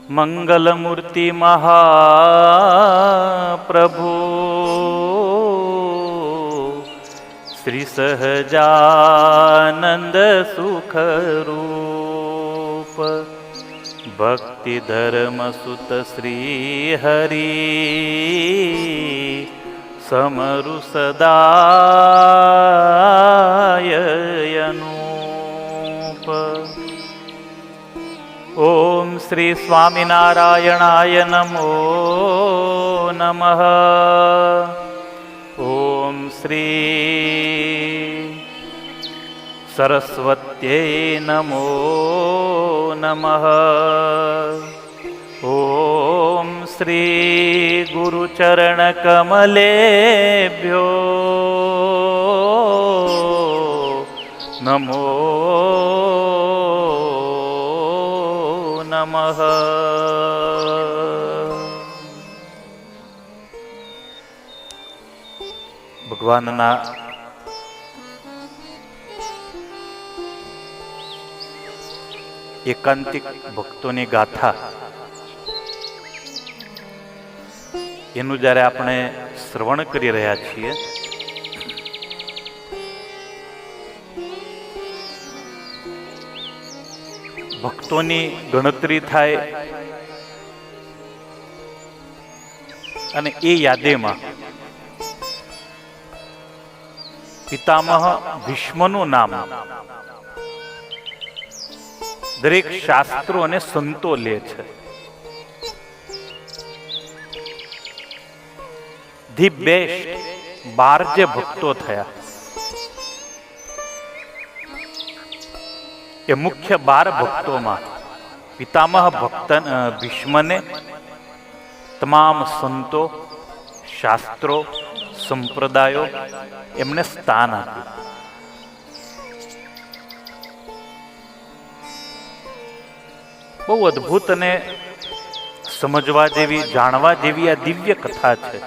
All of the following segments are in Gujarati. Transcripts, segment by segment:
मंगलमूर्ति महाप्रभु श्री सहजानंद सुख रूप भक्ति धर्म सुत श्री हरि समरु सदाय अनूप। ओम श्री स्वामिनारायणाय नमो नमः। ओम श्री सरस्वत्यै नमो नमः। ओम श्री गुरुचरणकमलेभ्यो नमो नमः। ભગવાનના એકાંતિક ભક્તોની ગાથા એનું જ્યારે આપણે શ્રવણ કરી રહ્યા છીએ ભક્તોની ગણતરી થાય અને એ યાદીમાં પિતામહ ભીષ્મનું નામ દરેક શાસ્ત્રો અને સંતો લે છે. ધી બેસ્ટ 12 જે ભક્તો થયા એ મુખ્ય 12 ભક્તોમાં પિતામહ ભક્ત ભીષ્મને તમામ સંતો શાસ્ત્રો સંપ્રદાયો એમને સ્થાન આપ્યું. બહુ અદ્ભુત અને સમજવા જેવી જાણવા જેવી આ દિવ્ય કથા છે.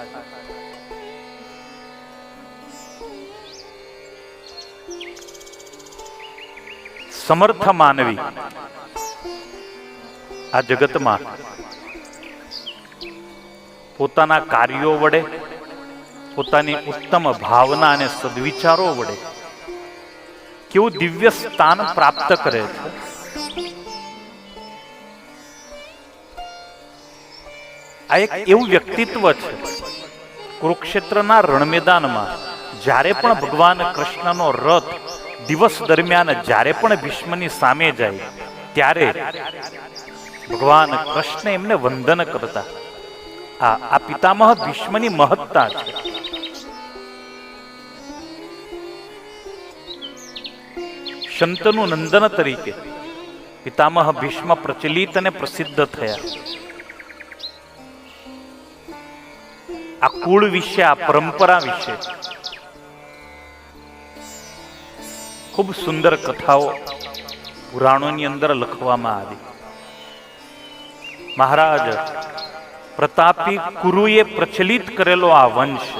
સમર્થ માનવી આ જગતમાં પોતાના કાર્યો વડે પોતાની ઉત્તમ ભાવના અને સદવિચારો વડે કેવું દિવ્ય સ્થાન પ્રાપ્ત કરે છે. આ એક એવું વ્યક્તિત્વ છે કુરુક્ષેત્રના રણમેદાનમાં જ્યારે પણ ભગવાન કૃષ્ણનો રથ દિવસ દરમિયાન જ્યારે પણ ભીષ્મની સામે જાય ત્યારે ભગવાન કૃષ્ણ એમને વંદન કરતા. આ પિતામહ ભીષ્મની મહત્તા છે. શંતનુ નંદન તરીકે પિતામહ ભીષ્મ પ્રચલિત અને પ્રસિદ્ધ થયા. આ કુળ વિશે આ પરંપરા વિશે ખૂબ સુંદર કથાઓ પુરાણોની અંદર લખવામાં આવી. મહારાજ પ્રતાપી કુરુએ પ્રચલિત કરેલો આ વંશ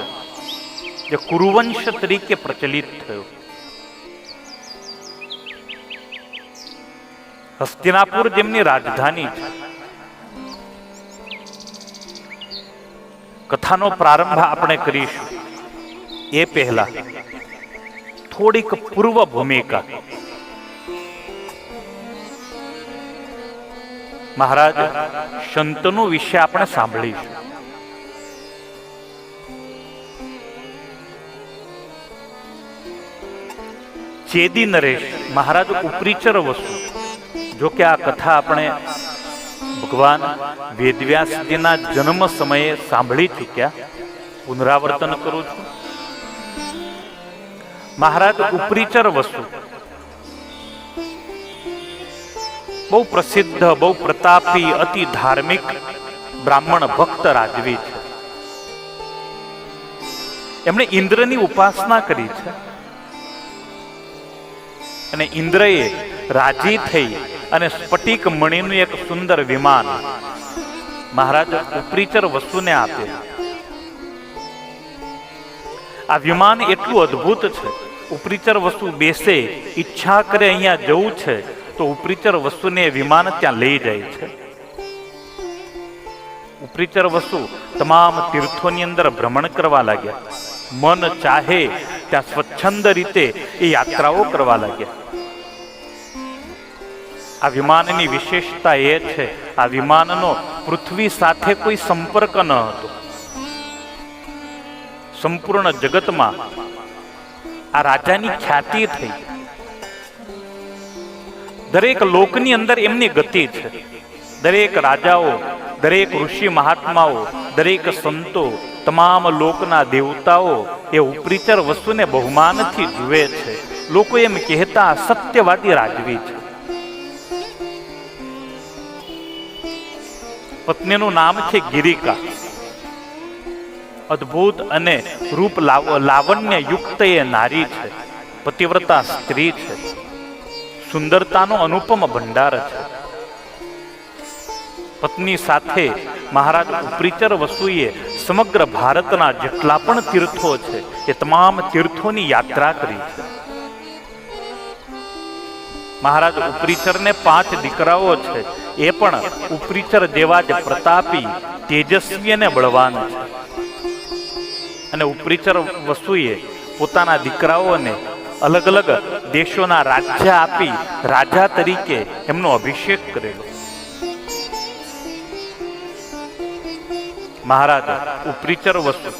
જે કુરુવંશ તરીકે પ્રચલિત થયો. હસ્તિનાપુર જેમની રાજધાની છે. કથાનો પ્રારંભ આપણે કરીશું એ પહેલા થોડીક પૂર્વ ભૂમિકા. મહારાજ શંતનુ વિશે આપણે સાંભળીશું. ચેદી નરેશ મહારાજ ઉપરીચર વસુ. જો કે આ કથા આપણે ભગવાન વેદવ્યાસજીના જન્મ સમયે સાંભળી ચૂક્યા. પુનરાવર્તન કરું છું. મહારાજ ઉપરીચર વસુ બહુ પ્રસિદ્ધ બહુ પ્રતાપી અતિ ધાર્મિક બ્રાહ્મણ ભક્ત રાજવી છે. એમણે ઇન્દ્રની ઉપાસના કરી છે અને ઇન્દ્રએ રાજી થઈ અને સ્ફટિક મણીનું એક સુંદર વિમાન મહારાજ ઉપરીચર વસુને આપે. આ વિમાન એટલું અદ્ભુત છે. ઉપરીચર વસુ બેસે, ઈચ્છા કરે અહીંયા જવું છે તો ઉપરીચર વસુને વિમાન ત્યાં લઈ જાય છે. ઉપરીચર વસુ તમામ તીર્થોની અંદર ભ્રમણ કરવા લાગ્યા. મન ચાહે ત્યાં સ્વચ્છંદ રીતે એ યાત્રાઓ કરવા લાગ્યા. આ વિમાનની વિશેષતા એ છે, આ વિમાનનો પૃથ્વી સાથે કોઈ સંપર્ક ન હતો. સંપૂર્ણ જગતમાં આ રાજાની ખ્યાતિ થઈ. દરેક લોકની અંદર એમની ગતિ છે. દરેક રાજાઓ, દરેક ઋષિ મહાત્માઓ, દરેક સંતો, તમામ લોકના દેવતાઓ એ ઉપરીચર વસ્તુને બહુમાનથી જુએ છે. લોકો એમ કહેતા સત્યવાદી રાજવી છે. પત્નીનું નામ છે ગિરિકા. અદ્ભુત અને રૂપ લાવણ્ય યુક્ત એ નારી છે. પતિવ્રતા સ્ત્રી છે. સુંદરતાનો અનુપમ ભંડાર છે. પત્ની સાથે મહારાજ ઉપરીચર વસુએ સમગ્ર ભારતના જેટલા પણ તીર્થો છે એ તમામ તીર્થોની યાત્રા કરી છે. મહારાજ ઉપરીચરને 5 દીકરાઓ છે. એ પણ ઉપરીચર જેવા જ પ્રતાપી, તેજસ્વી અને બળવાન છે. અને ઉપરીચર વસુએ પોતાના દીકરાઓને અલગ અલગ દેશોના રાજ્ય આપી રાજા તરીકે એમનો અભિષેક કરેલો. મહારાજ ઉપરીચર વસુ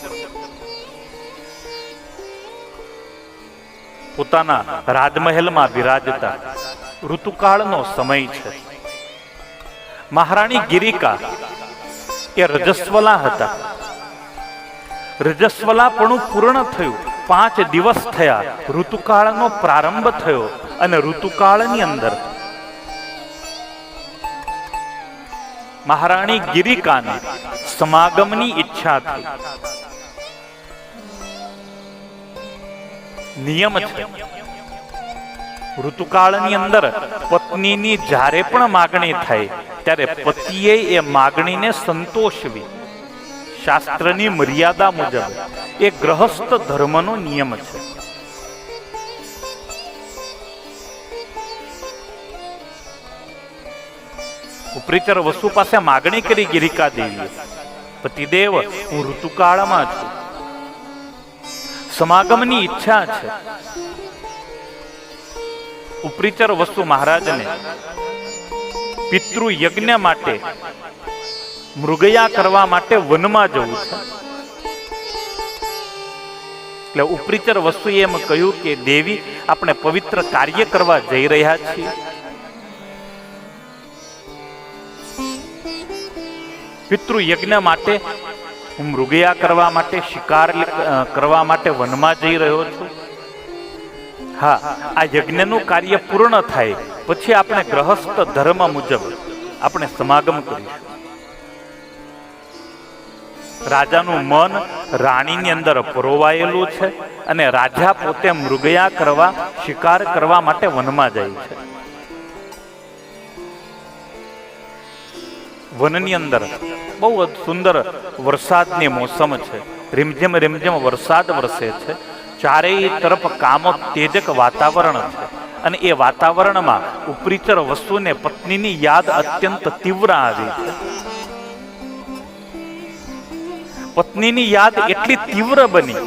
પોતાના રાજમહેલમાં બિરાજતા. ઋતુકાળનો સમય છે. મહારાણી ગિરિકા એ રજસ્વલા હતા. રજસ્વલાપણું પૂર્ણ થયું. 5 દિવસ થયા. ઋતુકાળનો પ્રારંભ થયો અને ઋતુકાળની અંદર મહારાણી ગિરિકાને સમાગમની ઈચ્છા થઈ. નિયમ છે, ઋતુકાળની અંદર પત્નીની જ્યારે પણ માગણી થાય ત્યારે પતિએ એ માગણીને સંતોષવી. શાસ્ત્રની મર્યાદા મુજબ એ ગ્રહસ્થ ધર્મનો નિયમ છે. ઉપરીચર વસુ પાસે માગણી કરી ગિરિકા દેવીએ, પતિદેવ હું ઋતુકાળમાં છું, સમાગમની ઈચ્છા છે. ઉપરીચર વસુ મહારાજને પિતૃ યજ્ઞ માટે મૃગયા કરવા માટે વનમાં જવું છે. એટલે ઉપરીચર વસુએ એમ કહ્યું કે દેવી આપણે પવિત્ર કાર્ય કરવા જઈ રહ્યા છીએ. પિતૃ યજ્ઞ માટે હું મૃગયા કરવા માટે, શિકાર કરવા માટે વનમાં જઈ રહ્યો છું. હા, આ યજ્ઞનું કાર્ય પૂર્ણ થાય પછી આપણે ગ્રહસ્થ ધર્મ મુજબ આપણે સમાગમ કરીશું. રાજાનું મન રાણીની અંદર પરોવાયેલું છે અને રાજા પોતે મૃગયા કરવા, શિકાર કરવા માટે વનમાં જાય છે. વનની અંદર બહુ સુંદર વરસાદની મોસમ છે. રીમઝીમ રીમઝીમ વરસાદ વરસે છે. ચારેય તરફ કામોત્તેજક વાતાવરણ છે. અને એ વાતાવરણમાં ઉપરીચર વસુને પત્નીની યાદ અત્યંત તીવ્ર આવી છે. પત્નીની યાદ એટલી તીવ્ર બની,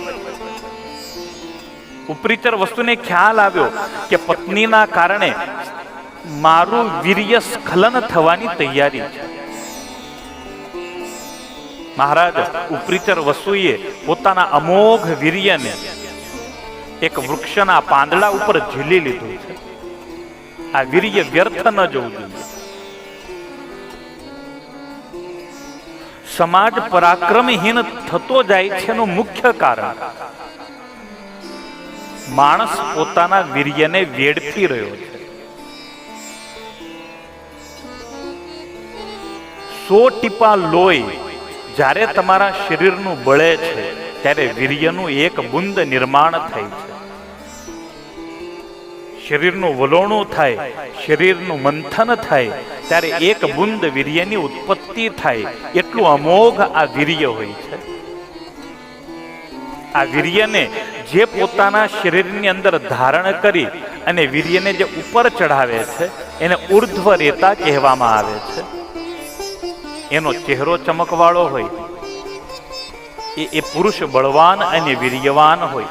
ઉપરીચર વસ્તુને ખ્યાલ આવ્યો કે પત્નીના કારણે મારું વીર્ય સ્ખલન થવાની તૈયારી છે. મહારાજ ઉપરીચર વસુએ પોતાના અમોઘ વીર્યને એક વૃક્ષના પાંદડા ઉપર ઝીલી લીધું છે. આ વીર્ય વ્યર્થ ન જવું જોઈએ. સમાજ પરાક્રમહીન થતો જાય છે એનું મુખ્ય કારણ માણસ પોતાના વીર્યને વેડફી રહ્યો છે. 100 ટીપા લોહી જ્યારે તમારા શરીરનું બળે છે ત્યારે વીર્યનું એક બુંદ નિર્માણ થાય છે. શરીરનું વલોણું થાય, શરીરનું મંથન થાય ત્યારે એક બુંદ વીર્યની ઉત્પત્તિ થાય. એટલું અમોઘ આ વીર્ય હોય છે. આ વીર્યને જે પોતાના શરીરની અંદર ધારણ કરી અને વીર્યને જે ઉપર ચઢાવે છે એને ઉર્ધ્વ રેતા કહેવામાં આવે છે. એનો ચહેરો ચમકવાળો હોય, એ પુરુષ બળવાન અને વીર્યવાન હોય,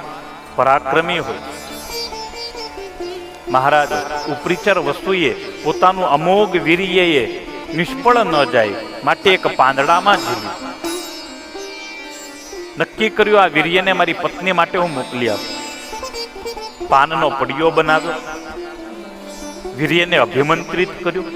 પરાક્રમી હોય. મહારાજ ઉપરીચર વસુએ પોતાનું અમોઘ વીર્યએ નિષ્ફળ ન જાય માટે એક પાંદડામાં ઝૂલ્યું. નક્કી કર્યું આ વીર્યને મારી પત્ની માટે હું મોકલી આપું. પાનનો પડિયો બનાવ્યો, વીર્યને અભિમંત્રિત કર્યું.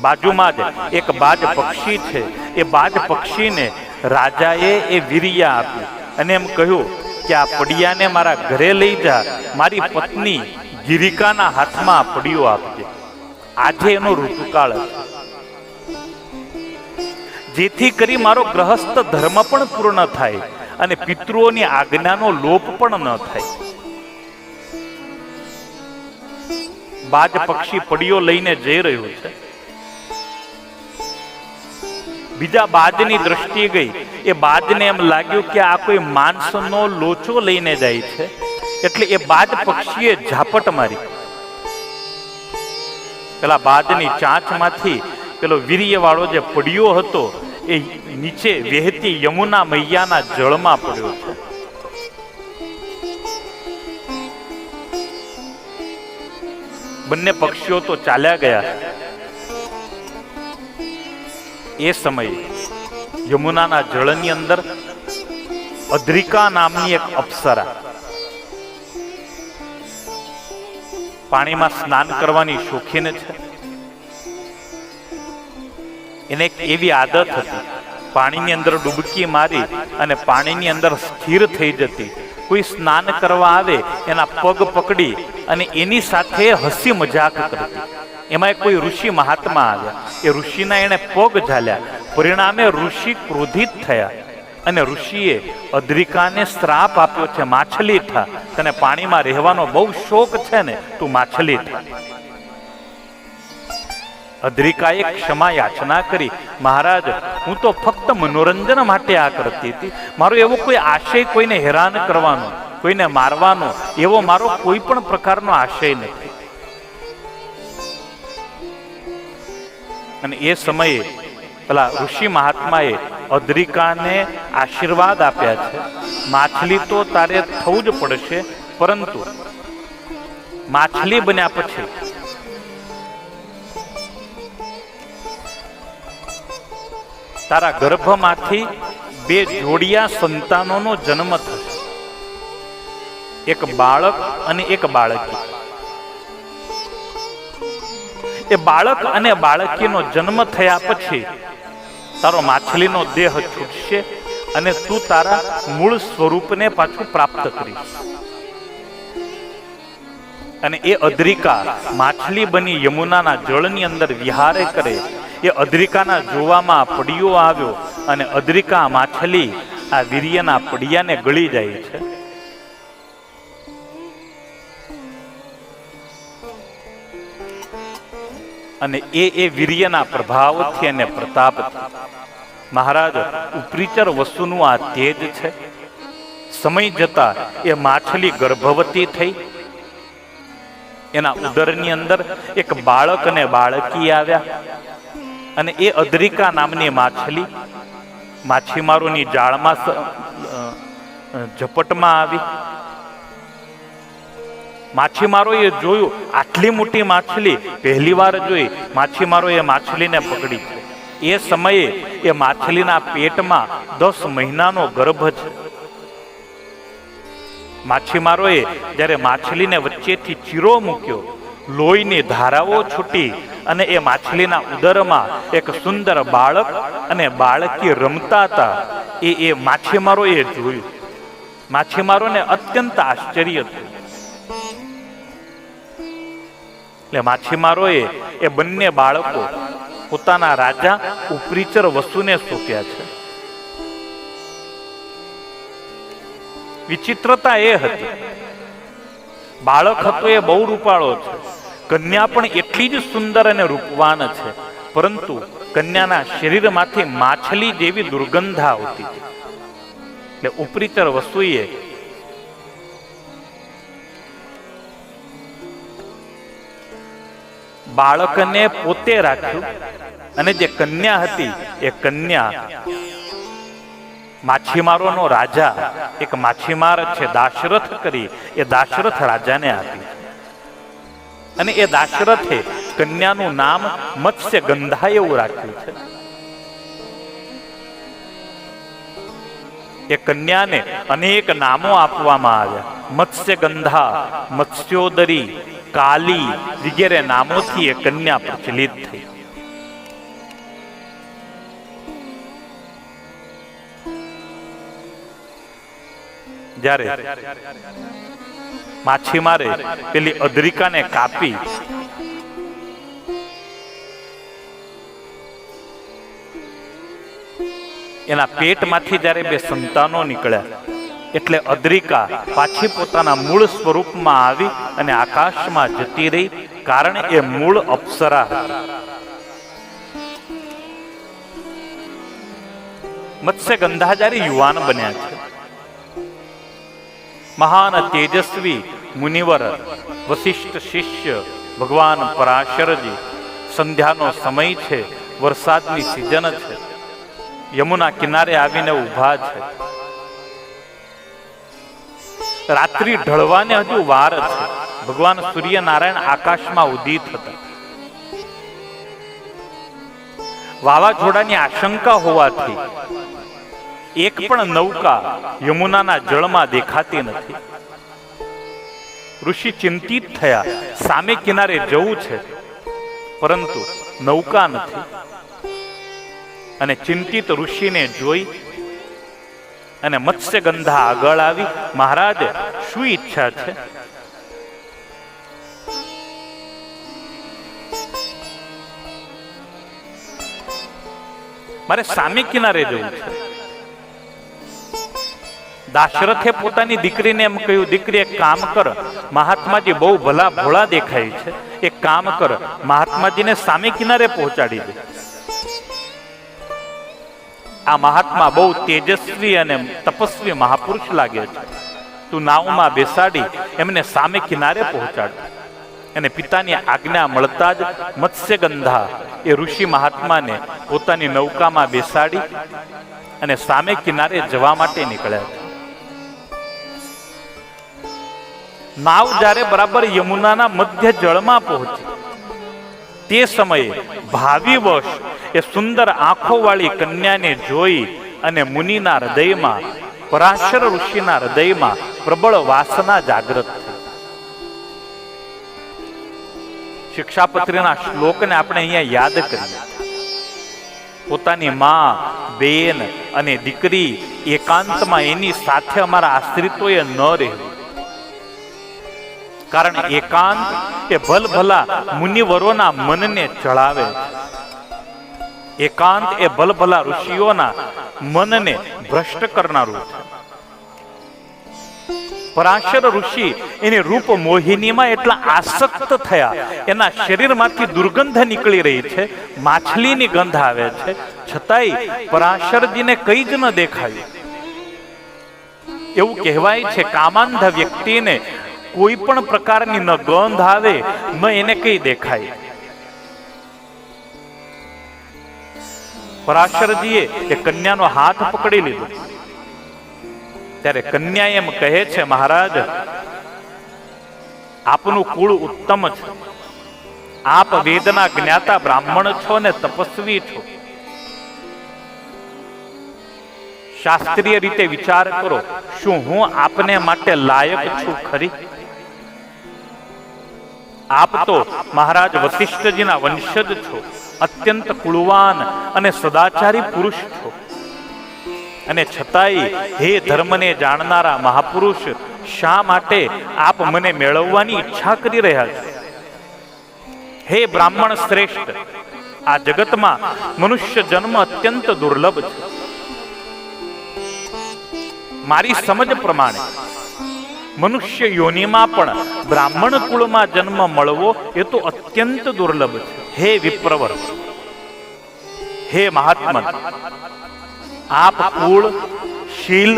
બાજુમાં જ એક બાજ પક્ષી છે, એ બાજ પક્ષીને રાજાએ એ વીર્ય આપ્યું અને એમ કહ્યું કે આ પડિયાને મારા ઘરે લઈ જા, મારી પત્ની ગિરિકાના હાથમાં આ પડિયો આપજે. આજે એનો ઋતુકાળ છે, જેથી કરી મારો ગ્રહસ્થ ધર્મ પણ પૂર્ણ થાય અને પિતૃઓની આજ્ઞાનો લોપ પણ ન થાય. બાજ પક્ષી પડિયો લઈને જઈ રહ્યું છે. બીજા બાજની દ્રષ્ટિએ ગઈ. એ બાજને એમ લાગ્યું કે આ કોઈ માંસનો લોચો લઈને જાય છે, એટલે એ બાજ પક્ષીએ ઝાપટ મારી. પેલા બાજની ચાંચમાંથી પેલો વીર્યવાળો જે પડિયો હતો એ નીચે વહેતી યમુના મૈયાના જળમાં પડ્યો છે. બંને પક્ષીઓ તો ચાલ્યા ગયા. એ સમયે યમુનાના જળની અંદર અદ્રિકા નામની એક અપ્સરા પાણીમાં સ્નાન કરવાની શોખીન છે. એને એક એવી આદત હતી, પાણીની અંદર ડૂબકી મારી અને પાણીની અંદર સ્થિર થઈ જતી. કોઈ સ્નાન કરવા આવે એના પગ પકડી અને એની સાથે હસી મજાક કરતી. એમાં કોઈ ઋષિ મહાત્મા આવ્યા, એ ઋષિના એને પગ ઝાલ્યા. પરિણામે ઋષિ ક્રોધિત થયા અને ઋષિએ અદ્રિકાને શ્રાપ આપ્યો છે, માછલી થા, તને પાણીમાં રહેવાનો બહુ શોખ છે ને, તું માછલી થા. અદ્રિકાએ ક્ષમા યાચના કરી, મહારાજ હું તો ફક્ત મનોરંજન માટે આ કરતી હતી, મારો એવો કોઈ આશય કોઈને હેરાન કરવાનો, કોઈને મારવાનો એવો મારો કોઈ પણ પ્રકારનો આશય નથી. અને એ સમયે પેલા ઋષિ મહાત્માએ અદ્રિકાને આશીર્વાદ આપ્યા છે, માછલી તો તારે થવું જ પડશે, પરંતુ માછલી બન્યા પછી તારા ગર્ભમાંથી 2 જોડિયા સંતાનોનો જન્મ થશે, એક બાળક અને એક બાળકી. એ બાળક અને બાળકીનો જન્મ થયા પછી તારો માછલીનો દેહ છૂટશે અને તું તારા મૂળ સ્વરૂપને પાછું પ્રાપ્ત કરીશ. અને એ અદ્રિકા માછલી બની યમુનાના જળની અંદર વિહારે કરે. એ અદ્રિકાના જોવામાં પડિયો આવ્યો અને અદ્રિકા માછલી આ વીર્યના પડિયાને ગળી જાય છે. અને એ વીર્યના પ્રભાવથી અને પ્રતાપથી મહારાજ ઉપરીચર વસુનું આ તેજ છે. સમય જતા એ માછલી ગર્ભવતી થઈ. એના ઉદરની અંદર એક બાળક અને બાળકી આવ્યા અને એ અદ્રિકા નામની માછલી માછીમારોની જાળમાં ઝપટમાં આવી. માછીમારોએ જોયું, આટલી મોટી માછલી પહેલી વાર જોઈ. માછીમારોએ માછલીને પકડી. એ સમયે એ માછલીના પેટમાં 10 મહિનાનો ગર્ભ છે. માછીમારોએ જ્યારે માછલીને વચ્ચેથી ચીરો મૂક્યો, લોહીની ધારાઓ છૂટી અને એ માછલીના ઉદરમાં એક સુંદર બાળક અને બાળકી રમતા હતા. એ માછીમારોએ જોયું. માછીમારોને અત્યંત આશ્ચર્ય થયું. એટલે માછીમારોએ એ બંને બાળકો પોતાના રાજા ઉપરીચર વસુને સોંપ્યા છે. વિચિત્રતા એ હતી, બાળક હતો એ બહુ રૂપાળો છે, કન્યા પણ એટલી જ સુંદર અને રૂપવાન છે, પરંતુ કન્યાના શરીરમાંથી માછલી જેવી દુર્ગંધ આવતી. એટલે ઉપરીચર વસુએ બાળકને પોતે રાખ્યું અને જે કન્યા હતી એ કન્યા માછીમારોનો રાજા એક માછીમાર છે દાશરથ કરી, એ દાશરથ રાજાને આપી. અને એ દાશરથે કન્યાનું નામ મત્સ્ય ગંધા એવું રાખ્યું છે. એ કન્યાને અનેક નામો આપવામાં આવ્યા. મત્સ્ય ગંધા, મત્સ્યોદરી, કાલી વગેરે નામોથી એ કન્યા પ્રચલિત થઈ. જ્યારે માછીમારે પેલી અદ્રિકાને કાપી એના પેટમાંથી જ્યારે બે સંતાનો નીકળ્યા એટલે અદ્રિકા પાછી પોતાના મૂળ સ્વરૂપમાં આવી અને આકાશમાં જતી રહી, કારણ એ મૂળ અપ્સરા હતી. મત્સ્ય ગંધા જ્યારે યુવાન બન્યા છે, મહાન તેજસ્વી મુનિવર વશિષ્ઠ શિષ્ય ભગવાન પરાશરજી, સંધ્યાનો સમય છે, વરસાદની સિઝન છે, યમુના કિનારે આવીને ઊભા છે. રાત્રિ ઢળવાને હજુ વાર છે. ભગવાન સૂર્યનારાયણ આકાશમાં ઉદિત હતા. વાવાઝોડાની આશંકા હોવાથી એક પણ નૌકા યમુનાના જળમાં દેખાતી નથી. ઋષિ ચિંતિત થયા, સામે કિનારે જવું છે પરંતુ નૌકા નથી. અને ચિંતિત ઋષિને જોઈ અને મત્સ્ય ગંધા આગળ આવી, મહારાજ શું ઈચ્છા છે? મારે સામે કિનારે જવું છે. દાશરથે પોતાની દીકરીને એમ કહ્યું, દીકરી એક કામ કર, મહાત્માજી બહુ ભલા ભોળા દેખાય છે, એક કામ કર, મહાત્માજીને સામે કિનારે પહોંચાડી દે. આ મહાત્મા બહુ તેજસ્વી અને તપસ્વી મહાપુરુષ લાગે છે, તું નાવમાં બેસાડી એમને સામે કિનારે પહોંચાડ. અને પિતાની આજ્ઞા મળતા જ મત્સ્ય ગંધા એ ઋષિ મહાત્માને પોતાની નૌકામાં બેસાડી અને સામે કિનારે જવા માટે નીકળ્યા. નાવ જ્યારે બરાબર યમુનાના મધ્ય જળમાં પહોંચી તે સમયે ભાવિવશ એ સુંદર આંખો વાળી કન્યાને જોઈ અને મુનિના હૃદયમાં, પરાશર ઋષિના હૃદયમાં પ્રબળ વાસના જાગૃત થઈ. શિક્ષાપત્રીના શ્લોકને આપણે અહીંયા યાદ કરીએ. પોતાની માં, બેન અને દીકરી એકાંતમાં એની સાથે અમારા આશ્રિતોએ ન રહેવું, કારણ એકાંત એ ભલભલા મુનિવરોના મનને ચડાવે. એકાંત એ ભલભલા ઋષિઓના મનને ભ્રષ્ટ કરનારું છે. પરાશર ઋષિ એની રૂપ મોહિનીમાં એટલા આસક્ત થયા, એના શરીરમાંથી દુર્ગંધ નીકળી રહી છે, માછલીની ગંધ આવે છે, છતાંય પરાશરજીને કઈ જ ન દેખાયું. એવું કહેવાય છે કામાંધ વ્યક્તિને કોઈ પણ પ્રકારની ન ગંધ આવે ન એને કઈ દેખાય. પરાશરજીએ એ કન્યાનો હાથ પકડી લીધો ત્યારે કન્યા એમ કહે છે, મહારાજ આપનું કુળ ઉત્તમ છે, આપ વેદના જ્ઞાતા બ્રાહ્મણ છો ને તપસ્વી છો. શાસ્ત્રીય રીતે વિચાર કરો, શું હું આપને માટે લાયક છું ખરી? આપ તો મહારાજ વશિષ્ઠજીના વંશજ છો, અત્યંત કુળવાન અને સદાચારી પુરુષ છો, અને છતાંય હે ધર્મને જાણનારા મહાપુરુષ, શા માટે આપ મને મેળવવાની ઈચ્છા કરી રહ્યા છો? હે બ્રાહ્મણ શ્રેષ્ઠ, આ જગતમાં મનુષ્ય જન્મ અત્યંત દુર્લભ છે. મારી સમજ પ્રમાણે મનુષ્ય યોનિમાં પણ બ્રાહ્મણ કુળમાં જન્મ મળવો એ તો અત્યંત દુર્લભ છે. હે વિપ્રવર, હે મહાત્મન, આપ કુળ, શીલ,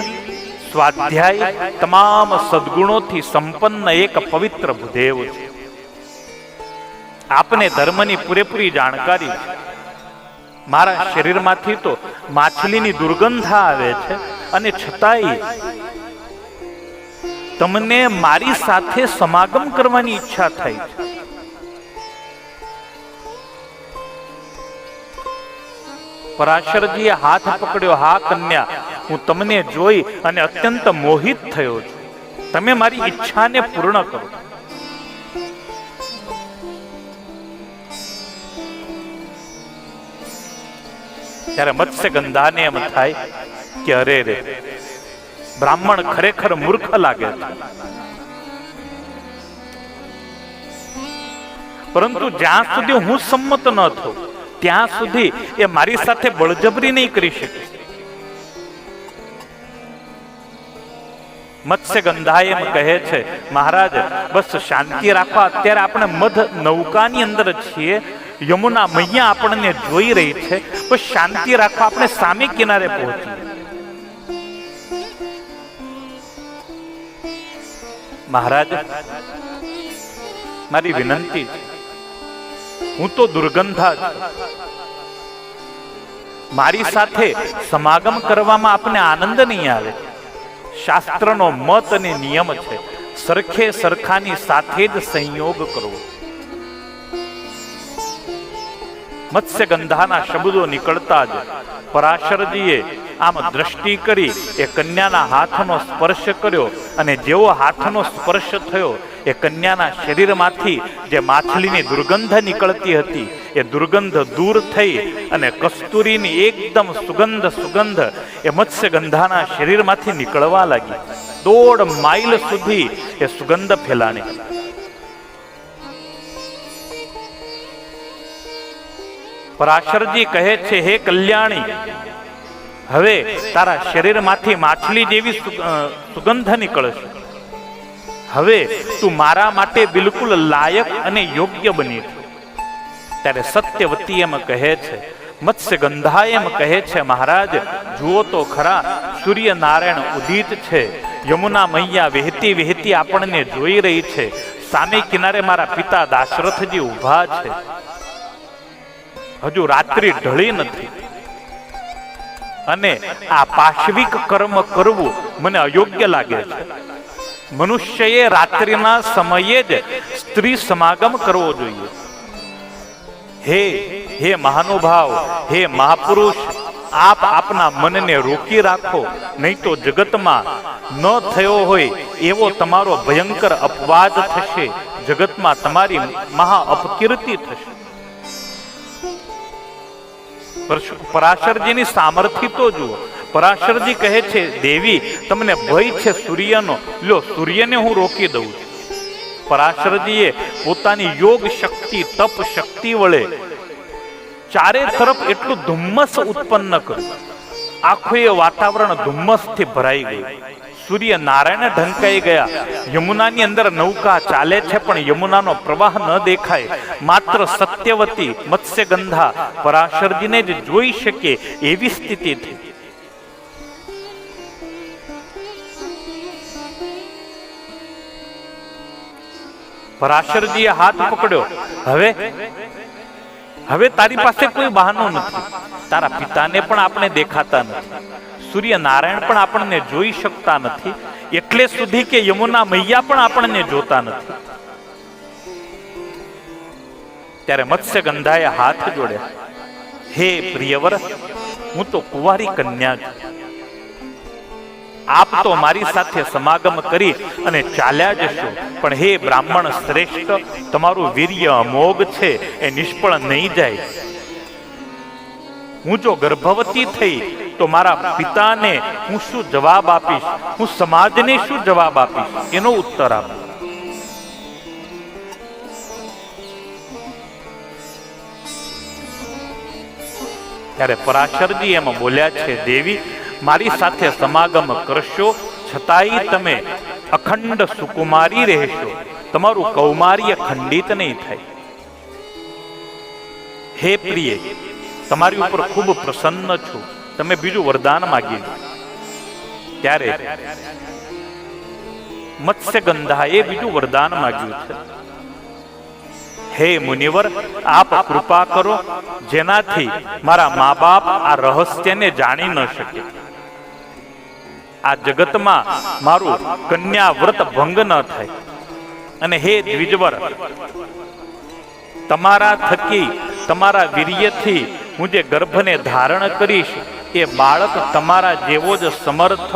સ્વાધ્યાય તમામ સદગુણોથી સંપન્ન એક પવિત્ર ભૂદેવ છે. આપને ધર્મની પૂરેપૂરી જાણકારી છે. મારા શરીરમાંથી તો માછલીની દુર્ગંધ આવે છે, અને છતાંય તમને મારી સાથે સમાગમ કરવાની ઈચ્છા થાય છે. પરાશરજીએ હાથ પકડ્યો. હા કન્યા, હું તમને જોઈ અને અત્યંત મોહિત થયો છું. તમે મારી ઈચ્છાને પૂર્ણ કરો. ત્યારે મત્સ્યગંધાને એમ થાય કે અરે રે, બ્રાહ્મણ ખરેખર મૂર્ખ લાગે છે. પરંતુ જ્યાં સુધી હું સંમત ન થઉં ત્યાં સુધી એ મારી સાથે બળજબરી નહીં કરી શકે. મત્સ્યગંધા એમ કહે છે, મહારાજ બસ શાંતિ રાખવા. અત્યારે આપણે મધ નૌકાની અંદર છીએ, યમુના મૈયા આપણને જોઈ રહી છે, બસ શાંતિ રાખવા, આપણે સામે કિનારે પહોંચીએ. મહારાજ મારી વિનંતી છે, હું તો દુર્ગંધા છું. મારી સાથે સમાગમ કરવામાં આપને આનંદ નહીં આવે. શાસ્ત્રનો મત અને નિયમ છે, સરખે સરખાની સાથે જ સંયોગ કરવો. મત્સ્યગંધાના શબ્દો નીકળતા જ પરાશરજીએ આમ દ્રષ્ટિ કરી એ કન્યાના હાથનો સ્પર્શ કર્યો, અને જેવો હાથનો સ્પર્શ થયો એ કન્યાના શરીરમાંથી જે માછલીની દુર્ગંધ નીકળતી હતી એ દુર્ગંધ દૂર થઈ અને કસ્તુરીની એકદમ સુગંધ એ મત્સ્યગંધાના શરીરમાંથી નીકળવા લાગી. 1.5 માઇલ સુધી એ સુગંધ ફેલાણી. પરાશરજી કહે છે, હે કલ્યાણી, હવે તારા શરીરમાંથી માછલી જેવી સુગંધ નીકળશે. હવે તું મારા માટે બિલકુલ લાયક અને યોગ્ય બની છે. ત્યારે સત્યવતી એમ કહે છે, મત્સ્યગંધા એમ કહે છે, મહારાજ જુઓ તો ખરા, સૂર્યનારાયણ ઉદિત છે, યમુના મૈયા વહેતી વહેતી આપણને જોઈ રહી છે, સામે કિનારે મારા પિતા દાશરથજી ઊભા છે. હજુ રાત્રિ ઢળી નથી, અને આ પાશવિક કર્મ કરવું મને અયોગ્ય લાગે છે. મનુષ્યએ રાત્રિના સમયે જ સ્ત્રી સમાગમ કરવો જોઈએ. હે મહાનુભાવ, હે મહાપુરુષ, આપ આપના મનને રોકી રાખો, નહીં તો જગતમાં ન થયો હોય એવો તમારો ભયંકર અપવાદ થશે. જગતમાં તમારી મહા અપકીર્તિ થશે. પરાશરજીની સામર્થ્ય તો જુઓ. પરાશરજી કહે છે, દેવી તમને ભય છે સૂર્યનો, લ્યો સૂર્યને હું રોકી દઉં છું. પરાશરજીએ પોતાની યોગ શક્તિ, તપ શક્તિ વડે ચારે તરફ એટલું ધુમ્મસ ઉત્પન્ન કર્યું, આખું એ વાતાવરણ ધુમ્મસથી ભરાઈ ગયું. સૂર્ય નારાયણ ઢંકાઈ ગયા. યમુનાની અંદર નૌકા ચાલે છે, પણ યમુનાનો પ્રવાહ ન દેખાય. માત્ર સત્યવતી, મત્સ્યગંધા પરાશરજીને જ જોઈ શકે એવી સ્થિતિ થઈ. પરાશરજીએ હાથ પકડ્યો. હવે તારી પાસે કોઈ બહાનો નથી. તારા પિતાને પણ આપણે દેખાતા નથી, સૂર્યનારાયણ પણ આપણને જોઈ શકતા નથી, એટલે સુધી કે યમુના મૈયા પણ આપણને જોતા નથી. ત્યારે મત્સ્યગંધાએ હાથ જોડ્યા. હે પ્રિયવર, હું તો કુંવારી કન્યા છું. આપ તો મારી સાથે સમાગમ કરી અને ચાલ્યા જશો, પણ હે બ્રાહ્મણ શ્રેષ્ઠ, તમારું વીર્ય અમોઘ છે, એ નિષ્ફળ નહીં જાય. હું જો ગર્ભવતી થઈ તો મારા પિતાને હું શું જવાબ આપીશ? હું સમાજને શું જવાબ આપીશ? એનો ઉત્તર આપો. ત્યારે પરાશરજી એમ બોલ્યા છે, દેવી મારી સાથે સમાગમ કરશો, છતાંય તમે અખંડ સુકુમારી રહેશો, તમારું કૌમાર્ય ખંડિત નહીં થાય. હે પ્રિય, તમારી ઉપર ખૂબ પ્રસન્ન છું, તમે બીજું વરદાન માગી લો. ત્યારે મત્સ્યગંધાએ બીજું વરદાન માગ્યું છે. હે મુનિવર, આપ કૃપા કરો જેનાથી મારા મા બાપ આ રહસ્યને જાણી ન શકે, આ જગતમાં મારું કન્યા વ્રત ભંગ ન થાય. અને હે દ્વિજવર, તમારા થકી તમારા વીર્યથી હું જે ગર્ભને ધારણ કરીશ એ બાળક તમારા જેવો જ સમર્થ,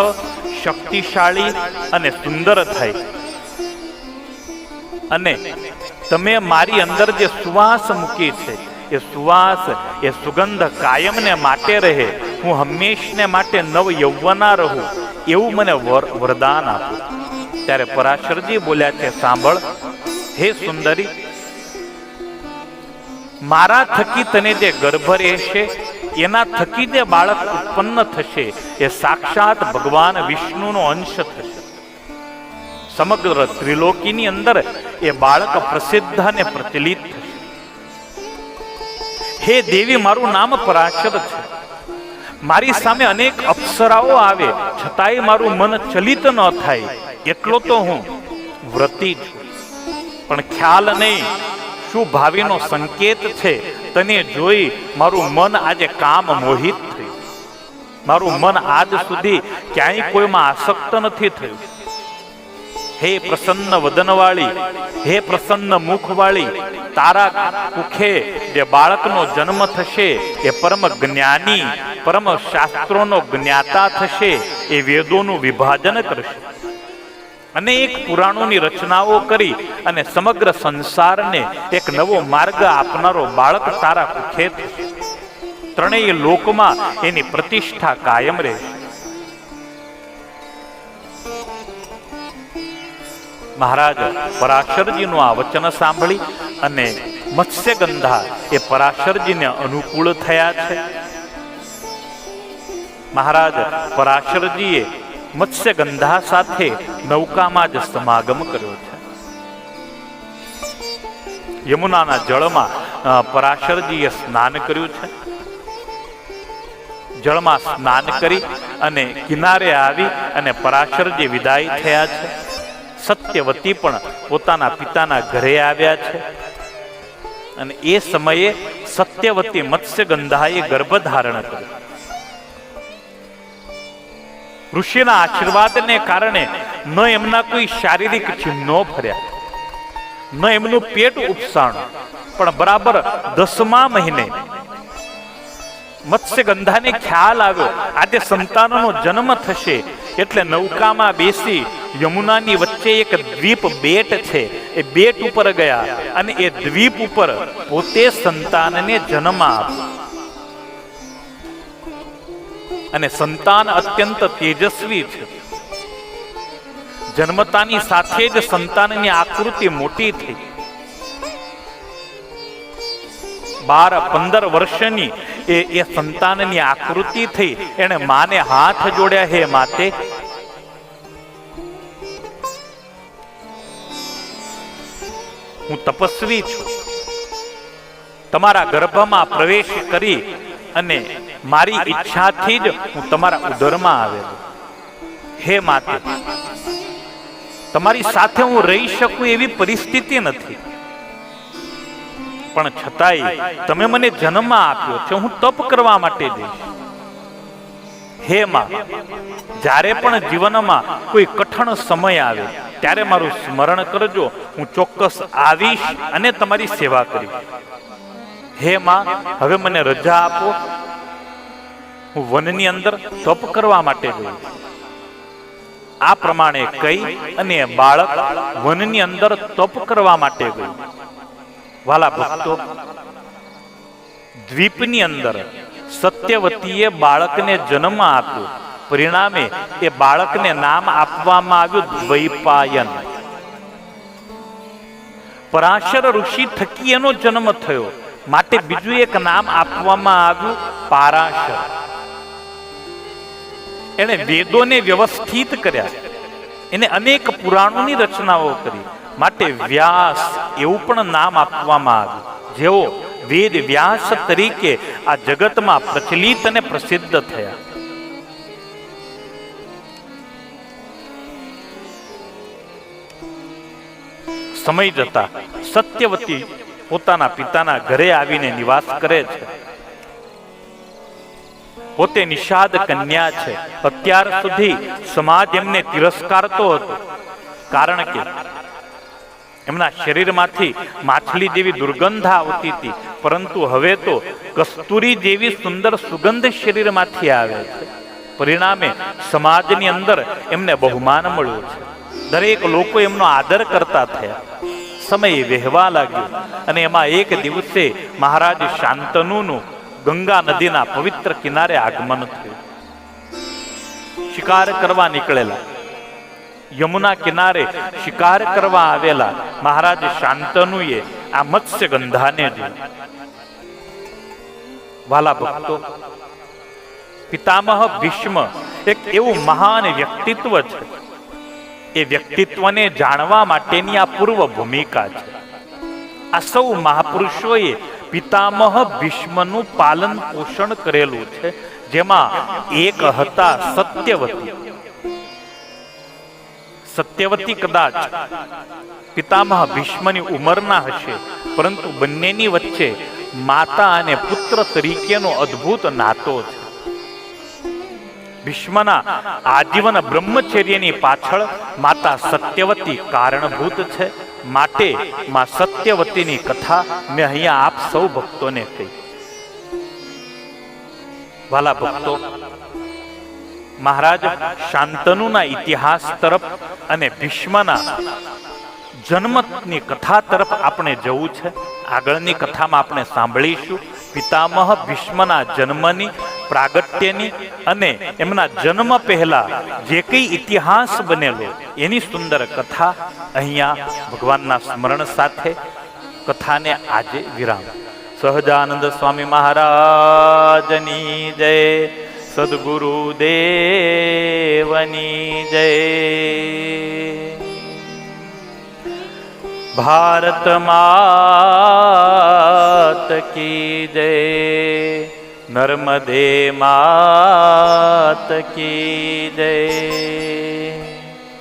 શક્તિશાળી અને સુંદર થાય. અને તમે મારી અંદર જે સુવાસ મૂકી છે એ સુવાસ, એ સુગંધ કાયમને માટે રહે, હું હંમેશને માટે નવ યૌવના રહું, એવું મને વરદાન આપો. ત્યારે પરાશરજી બોલ્યા છે, સાંભળ હે સુંદરી, મારા થકી તને જે ગર્ભ રહેશે એના થકી જે બાળક ઉત્પન્ન થશે એ સાક્ષાત ભગવાન વિષ્ણુનો અંશ થશે. સમગ્ર ત્રિલોકીની અંદર એ બાળક પ્રસિદ્ધ અને પ્રચલિત થશે. હે દેવી, મારું નામ પરાશર છે. મારી સામે અનેક અપ્સરાઓ આવે છતાંય મારું મન ચલિત ન થાય, એટલો તો હું વ્રતી છું. પણ ખ્યાલ નહીં શું ભાવિનો સંકેત છે, તને જોઈ મારું મન આજે કામ મોહિત થયું. મારું મન આજ સુધી ક્યાંય કોઈમાં આસક્ત નથી થયું. હે પ્રસન્ન વદનવાળી, હે પ્રસન્ન મુખવાળી, તારા મુખે જે બાળકનો જન્મ થશે એ પરમ જ્ઞાની, પરમ શાસ્ત્રોનો જ્ઞાતા થશે, એ વેદોનું વિભાજન કરશે, અનેક પુરાણોની રચનાઓ કરી અને સમગ્ર સંસારને એક નવો માર્ગ આપનારો બાળક તારા મુખે થશે. ત્રણેય લોકમાં એની પ્રતિષ્ઠા કાયમ રહેશે. મહારાજ પરાશરજીનું આ વચન સાંભળી અને મત્સ્યગંધા એ પરાશરજીને અનુકૂળ થયા છે. મહારાજ પરાશરજીએ મત્સ્યગંધા સાથે નૌકામાં જ સમાગમ કર્યો છે. યમુનાના જળમાં પરાશરજીએ સ્નાન કર્યું છે. જળમાં સ્નાન કરી અને કિનારે આવી અને પરાશરજી વિદાય થયા છે. સત્યવતી પણ પોતાના પિતાના ઘરે આવ્યા છે. અને એ સમયે સત્યવતી મત્સ્યગંધાએ ગર્ભ ધારણ કર્યો. ઋષિના આશીર્વાદને કારણે ન એમના કોઈ શારીરિક ચિહ્નો ફર્યા, ન એમનું પેટ ઉપસાણું, પણ બરાબર 10મા મહિને મત્સ્યગંધાને ખ્યાલ આવ્યો આજે સંતાનનો જન્મ થશે, એટલે નૌકામાં બેસી યમુનાની વચ્ચે એક દ્વીપ બેટ છે એ બેટ ઉપર ગયા અને એ દ્વીપ ઉપર પોતે સંતાનને જન્મ આપ્યો. અને સંતાન અત્યંત તેજસ્વી છે. જન્મતાની સાથે જ સંતાનની આકૃતિ મોટી થઈ. 12-15 વર્ષની એ સંતાનની આકૃતિ થઈ. એને માને હાથ જોડ્યા, હે માતે, હું તપસ્વી છું, તમારા ગર્ભમાં પ્રવેશ કરી અને મારી ઈચ્છાથી જ હું તમારા ઉદરમાં આવેલો. હે માતે, તમારી સાથે હું રહી શકું એવી પરિસ્થિતિ નથી, પણ છતાંય તમે મને જન્મ આપ્યો છે, હું તપ કરવા માટે જઈશ. હે માં, જ્યારે પણ જીવનમાં કોઈ કઠણ સમય આવે ત્યારે મારું સ્મરણ કરજો, હું ચોક્કસ આવીશ અને તમારી સેવા કરીશ. હે માં, હવે મને રજા આપો, હું વનની અંદર તપ કરવા માટે જઈશ. આ પ્રમાણે કહી અને બાળક વનની અંદર તપ કરવા માટે ગયું. વાલા ભક્તો, દ્વીપની અંદર સત્યવતીએ બાળકને જન્મ આપ્યો. પરિણામે એ બાળકને નામ આપવામાં આવ્યું દ્વૈપાયન. પરાશર ઋષિ થકી એનો જન્મ થયો, માટે બીજું એક નામ આપવામાં આવ્યું પારાશર. એને વેદોને વ્યવસ્થિત કર્યા, એને અનેક પુરાણોની રચનાઓ કરી, માટે વ્યાસ એવું પણ નામ આપવામાં આવ્યું, જેઓ વેદ વ્યાસ તરીકે આ જગતમાં પ્રચલિત અને પ્રસિદ્ધ થયા. સમય જતા સત્યવતી પોતાના પિતાના ઘરે આવીને નિવાસ કરે છે. પોતે નિષાદ કન્યા છે. અત્યાર સુધી સમાજ એમને તિરસ્કારતો હતો, કારણ કે એમના શરીરમાંથી માછલી જેવી દુર્ગંધ આવતી હતી, પરંતુ હવે તો કસ્તુરી જેવી સુંદર સુગંધ શરીરમાંથી આવે છે. પરિણામે સમાજની અંદર એમને બહુમાન મળ્યું છે. દરેક લોકો એમનો આદર કરતા થયા. સમય વહેવા લાગ્યો અને એમાં એક દિવસે મહારાજ શાંતનુનું ગંગા નદીના પવિત્ર કિનારે આગમન થયું. શિકાર કરવા નીકળેલા, યમુના કિનારે શિકાર કરવા આવેલા મહારાજ શાંતનુએ આ મત્સ્ય ગંધાને જોયું. વાલા ભક્તો, પિતામહ ભીષ્મ એક એવું મહાન વ્યક્તિત્વ છે. એ વ્યક્તિત્વને જાણવા માટેની આ પૂર્વ ભૂમિકા છે. આ સૌ મહાપુરુષોએ પિતામહ ભીષ્મનું પાલન પોષણ કરેલું છે, જેમાં એક હતા સત્યવતી. સત્યવતી કદાચ પિતામહ ભીષ્મની ઉંમરના હશે, પરંતુ બંનેની વચ્ચે માતા અને પુત્ર તરીકેનો અદ્ભુત નાતો છે. ભીષ્મના આજીવન બ્રહ્મચર્યની પાછળ માતા સત્યવતી કારણભૂત છે. માટે માં સત્યવતીની કથા મેં અહીંયા આપ સૌ ભક્તોને કહી. વાલા ભક્તો, મહારાજ શાંતનુના ઇતિહાસ તરફ અને ભીષ્મના જન્મની કથા તરફ આપણે જવું છે. આગળની કથામાં આપણે સાંભળીશું પિતામહ ભીષ્મના જન્મની, પ્રાગટ્યની અને એમના જન્મ પહેલા જે કઈ ઇતિહાસ બનેલો એની સુંદર કથા. અહીંયા ભગવાનના સ્મરણ સાથે કથાને આજે વિરામ. સહજાનંદ સ્વામી મહારાજની જય, સદગુરુ દેવની જય. ભારત માત કી જય, નર્મદે માત કી જય.